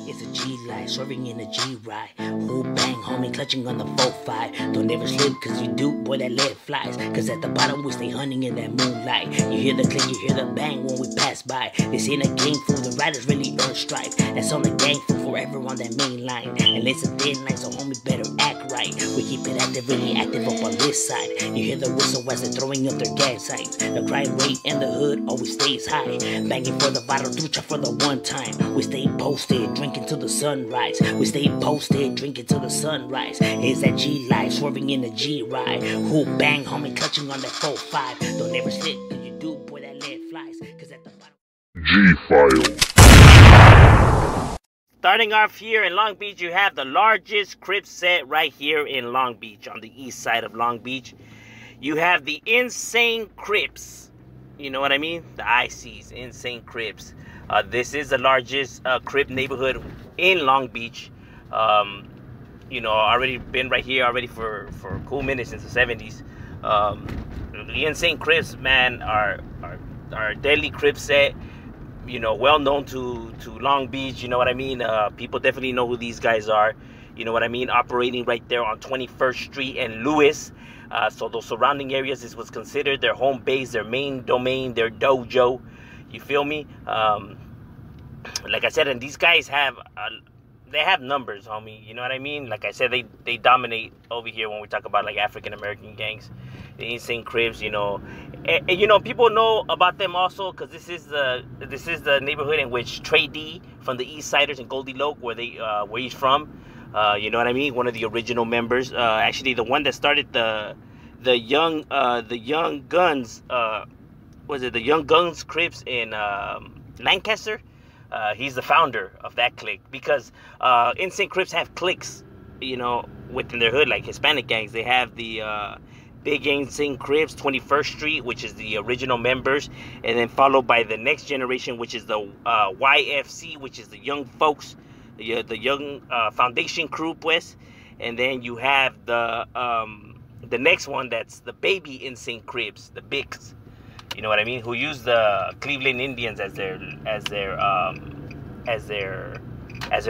It's a G life, swerving in a G ride. Who bang, homie, clutching on the 4-5. Don't ever slip, cause you do, boy, that lead flies. Cause at the bottom we stay hunting in that moonlight. You hear the click, you hear the bang when we pass by. This ain't a game for the riders really earn stripe. That's on the gang for forever on that main line. And it's a thin line, so homie better act right. We keep it active, really active up on this side. You hear the whistle as they're throwing up their gas signs. The crime rate in the hood always stays high. Banging for the bottle, ducha for the one time. We stay posted, drinking till the sunrise. We stay posted, drinking till the sunrise. It's that G life, swerving in the G ride. Who bang, homie, clutching on that 4-5. Don't ever slip, cause you do, boy, that lead flies. Cause at the bottom G-File. Starting off here in Long Beach, you have the largest Crip set right here in Long Beach, on the east side of Long Beach. You have the Insane Crips. You know what I mean? The ICs, Insane Crips. This is the largest Crip neighborhood in Long Beach. You know, already been right here already for a cool minute since the 70s. The Insane Crips, man, are a deadly Crip set. You know, well known to Long Beach, you know what I mean? People definitely know who these guys are, you know what I mean? Operating right there on 21st Street and Lewis. So those surrounding areas, this was considered their home base, their main domain, their dojo. You feel me? Like I said, and these guys have, they have numbers, homie. You know what I mean? Like I said, they dominate over here when we talk about like African American gangs. The Insane Crips, you know. And, you know, people know about them also because this is the neighborhood in which Trey D from the East Siders and Goldie Loke, where he's from. You know what I mean? One of the original members. Actually, the one that started the young guns. Was it the Young Guns Crips in Lancaster? He's the founder of that clique because Insane Crips have cliques, you know, within their hood, like Hispanic gangs. They have the Big Insane Crips, 21st Street, which is the original members, and then followed by the next generation, which is the YFC, which is the young folks, the young foundation crew, pues. And then you have the next one, that's the baby Insane Crips, the Bigs. You know what I mean? Who use the Cleveland Indians as their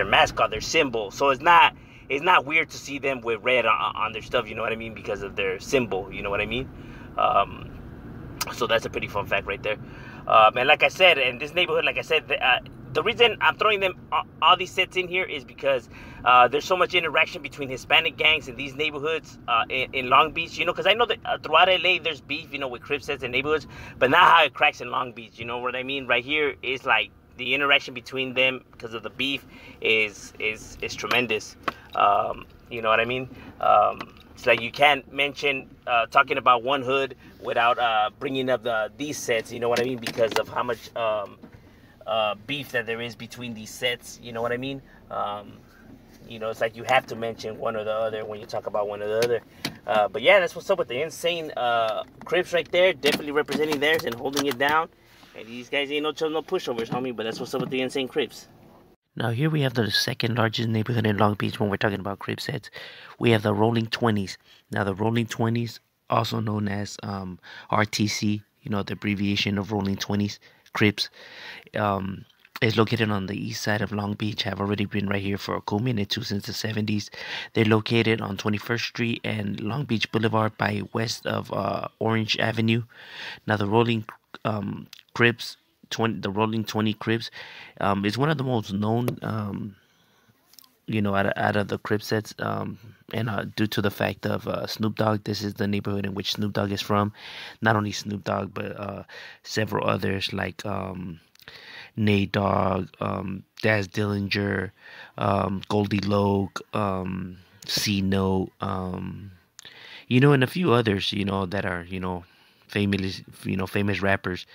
mascot, their symbol. So it's not weird to see them with red on their stuff, you know what I mean, because of their symbol, you know what I mean? So that's a pretty fun fact right there. And like I said, in this neighborhood, like I said, the reason I'm throwing them all these sets in here is because there's so much interaction between Hispanic gangs in these neighborhoods in Long Beach, you know, because I know that throughout LA there's beef, you know, with Crip sets and neighborhoods, but not how it cracks in Long Beach, you know what I mean? Right here is like the interaction between them because of the beef is tremendous. You know what I mean? It's like you can't mention talking about one hood without bringing up these sets, you know what I mean? Because of how much beef that there is between these sets, you know what I mean? You know, it's like you have to mention one or the other when you talk about one or the other. But yeah, that's what's up with the Insane Crips right there, definitely representing theirs and holding it down. And these guys ain't no pushovers, homie, but that's what's up with the Insane Crips. Now here we have the second largest neighborhood in Long Beach when we're talking about Crip sets. We have the Rolling 20s. Now the Rolling 20s, also known as RTC, you know, the abbreviation of Rolling 20s, Crips, is located on the east side of Long Beach. Have already been right here for a cool minute too, since the 70s. They're located on 21st Street and Long Beach Boulevard by west of Orange Avenue. Now the Rolling Crips, the Rolling 20 Crips, is one of the most known, you know, out of the Crip sets, and due to the fact of Snoop Dogg. This is the neighborhood in which Snoop Dogg is from. Not only Snoop Dogg, but several others like Nate Dogg, Daz Dillinger, Goldie Loke, C-Note, you know, and a few others, you know, that are, you know, famous rappers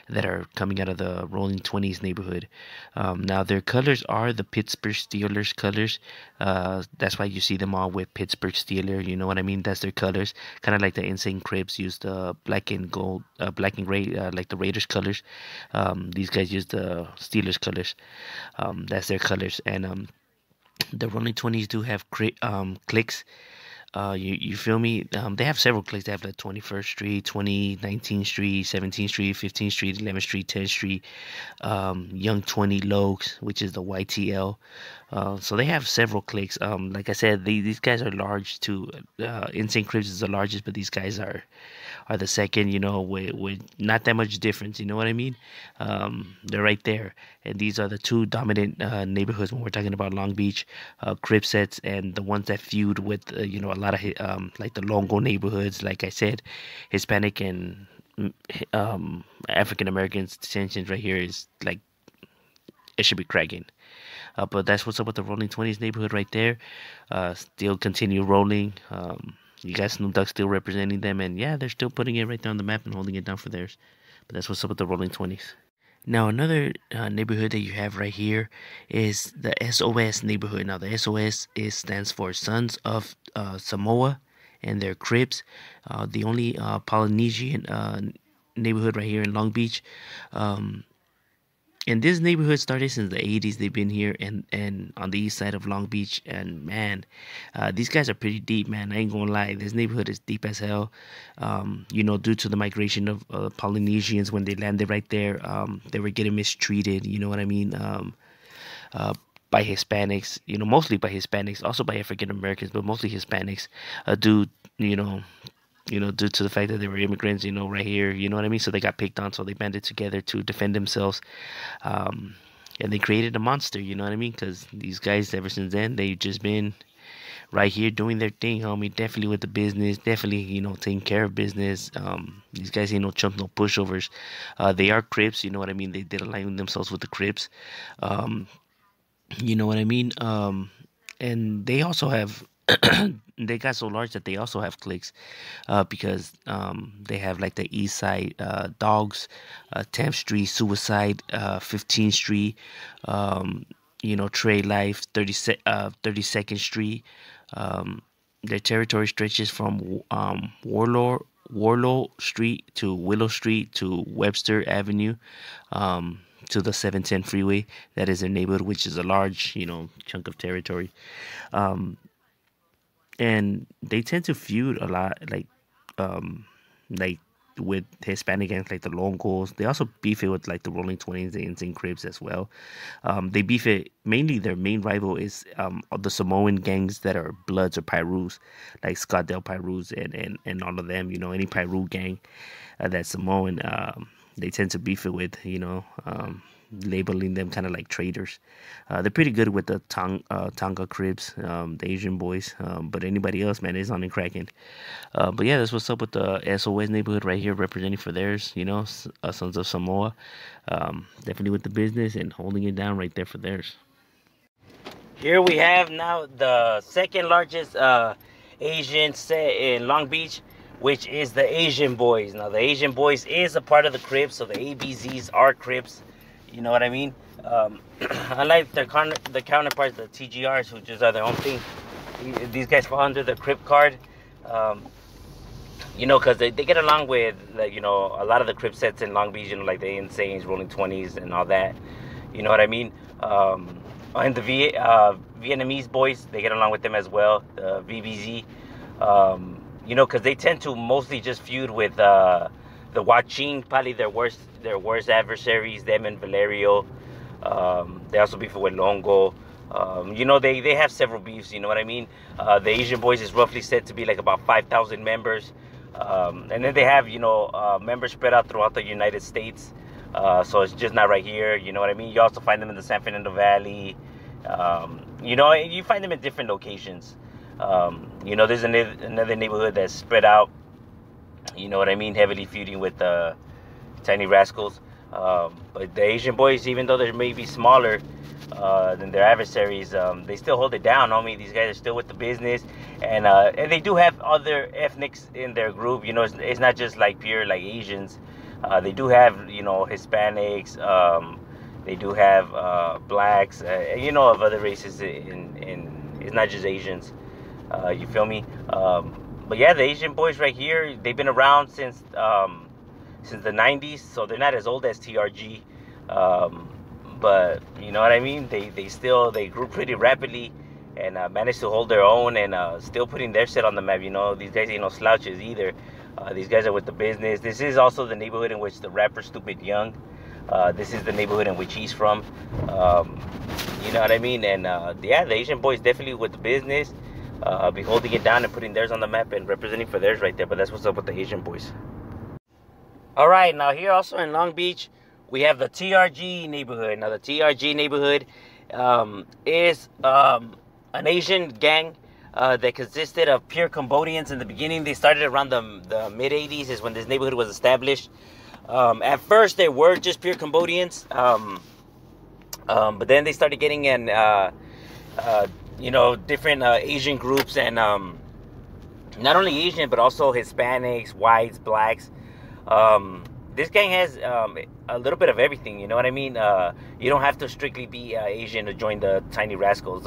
that are coming out of the Rolling 20s neighborhood. Now their colors are the Pittsburgh Steelers colors. That's why you see them all with Pittsburgh Steelers. You know what I mean? That's their colors. Kind of like the Insane Crips use the black and gold, black and gray, like the Raiders colors. These guys use the Steelers colors. That's their colors. And the Rolling 20s do have cliques. You feel me? They have several cliques. They have like 21st Street, 19th Street, 17th Street, 15th Street, 11th Street, 10th Street, Young 20 Lokes, which is the YTL. So they have several cliques. Like I said, these guys are large too. Insane Crips is the largest, but these guys are the second, with not that much difference. You know what I mean? They're right there. And these are the two dominant neighborhoods when we're talking about Long Beach, Crip sets, and the ones that feud with, a lot of, like the Longo neighborhoods, like I said, Hispanic and African Americans tensions right here is like, it should be cracking. But that's what's up with the Rolling 20s neighborhood right there. Still continue rolling. You got Snoop Dogg still representing them, and yeah, they're still putting it right there on the map and holding it down for theirs. But that's what's up with the Rolling 20s. Now, another neighborhood that you have right here is the SOS neighborhood. Now, the SOS stands for Sons of Samoa and their Crips. The only Polynesian neighborhood right here in Long Beach. And this neighborhood started since the 80s. They've been here and on the east side of Long Beach. And man, these guys are pretty deep, man. I ain't gonna lie. This neighborhood is deep as hell. Due to the migration of Polynesians when they landed right there, they were getting mistreated. You know what I mean? By Hispanics, mostly by Hispanics, also by African Americans, but mostly Hispanics, due to the fact that they were immigrants, right here, you know what I mean? So they got picked on, so they banded together to defend themselves. And they created a monster, you know what I mean? Because these guys, ever since then, they've just been right here doing their thing, homie. Definitely with the business, definitely, taking care of business. These guys ain't no chumps, no pushovers. They are Crips, you know what I mean? They did align themselves with the Crips. You know what I mean? And they also have they got so large that they also have cliques, because they have like the East Side Dogs, 10th Street Suicide, 15th Street, Trey Life, 32nd Street. Their territory stretches from Warlow Street to Willow Street to Webster Avenue, to the 710 freeway. That is their neighborhood, which is a large, chunk of territory. And they tend to feud a lot, like with Hispanic gangs like the Longos. They also beef it with like the Rolling 20s, the Insane Crips as well. They beef it mainly. Their main rival is the Samoan gangs that are Bloods or Pyrus, like Scott Del Pyrus and all of them. Any Pyru gang that's Samoan, they tend to beef it with. Labeling them kind of like traitors. They're pretty good with the Tonga Crips, the Asian boys, but anybody else, man, is on and cracking. But yeah, that's what's up with the SOS neighborhood right here, representing for theirs, Sons of Samoa. Definitely with the business and holding it down right there for theirs. Here we have now the second largest Asian set in Long Beach, which is the Asian Boys. Now, the Asian Boys is a part of the Crips, so the ABZs are Crips. You know what I mean? Unlike the counterparts, the TGRs, who just are their own thing, these guys fall under the Crip card. Because they get along with, a lot of the Crip sets in Long Beach, like the Insanes, Rolling 20s, and all that. You know what I mean? And the Vietnamese boys, they get along with them as well, the VBZ. Because they tend to mostly just feud with the Huaching, probably their worst adversaries, them and Valerio. They also beef with Longo. They have several beefs, you know what I mean? The Asian Boys is roughly said to be like about 5,000 members. And then they have, members spread out throughout the United States. So it's just not right here, you know what I mean? You also find them in the San Fernando Valley. You find them in different locations. There's another neighborhood that's spread out, you know what I mean, heavily feuding with the Tiny Rascals. But the Asian Boys, even though they may be smaller than their adversaries, they still hold it down, homie. These guys are still with the business, and they do have other ethnics in their group. It's not just like pure like Asians. They do have Hispanics. They do have blacks. Of other races. It's not just Asians. You feel me? But yeah, the Asian Boys right here, they've been around since the 90s, so they're not as old as TRG. But you know what I mean? They grew pretty rapidly, and managed to hold their own, and still putting their set on the map. You know, these guys ain't no slouches either. These guys are with the business. This is also the neighborhood in which the rapper Stupid Young, this is the neighborhood in which he's from. You know what I mean? And yeah, the Asian boys definitely with the business, be holding it down and putting theirs on the map and representing for theirs right there. But that's what's up with the Asian boys. All right, now here also in Long Beach, we have the TRG neighborhood. Now the TRG neighborhood is an Asian gang that consisted of pure Cambodians. In the beginning, they started around the mid 80s is when this neighborhood was established. At first, they were just pure Cambodians, but then they started getting in, you know, different Asian groups, and not only Asian, but also Hispanics, whites, blacks. This gang has a little bit of everything, you know what I mean? You don't have to strictly be Asian to join the Tiny Rascals.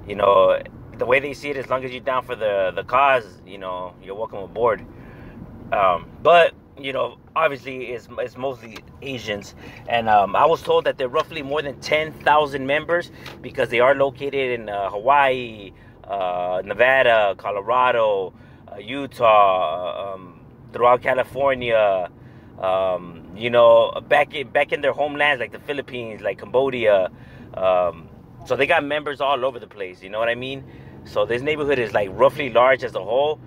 You know, the way they see it, as long as you're down for the cause, you know, you're welcome aboard. But, you know, obviously it's mostly Asians. And I was told that they're roughly more than 10,000 members, because they are located in Hawaii, Nevada, Colorado, Utah, throughout California, you know, back in their homelands, like the Philippines, like Cambodia. So they got members all over the place, you know what I mean? So this neighborhood is like roughly large as a whole.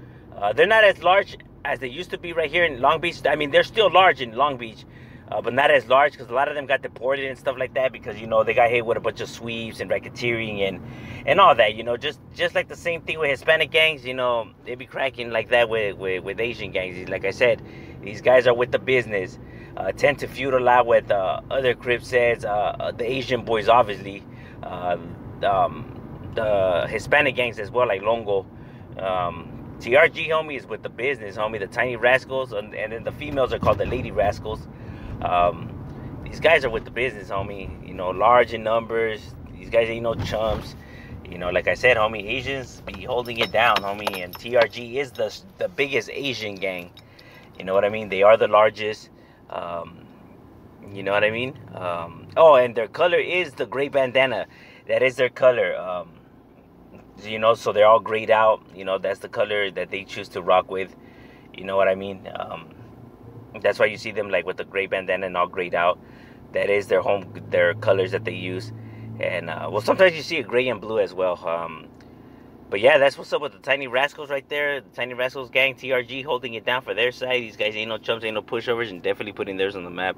They're not as large as they used to be right here in Long Beach. I mean, they're still large in Long Beach, but not as large, because a lot of them got deported and stuff like that, because, you know, they got hit with a bunch of sweeps and racketeering and all that, you know, just like the same thing with Hispanic gangs. You know, they be cracking like that with Asian gangs. Like I said, these guys are with the business, tend to feud a lot with other Crip sets, the Asian boys, obviously, the Hispanic gangs as well, like Longo. TRG, homie, is with the business, homie, the Tiny Rascals, and then the females are called the Lady Rascals. These guys are with the business, homie, you know, large in numbers. These guys ain't no chumps. You know, like I said, homie, Asians be holding it down, homie, and TRG is the biggest Asian gang. You know what I mean? They are the largest. You know what I mean? Oh, and their color is the gray bandana. That is their color. You know, so they're all grayed out. You know, that's the color that they choose to rock with. You know what I mean? That's why you see them like with the gray bandana and all grayed out. That is their colors that they use. And well, sometimes you see a gray and blue as well. But yeah, that's what's up with the Tiny Rascals right there. The Tiny Rascals gang, TRG, holding it down for their side. These guys ain't no chumps, ain't no pushovers, and definitely putting theirs on the map.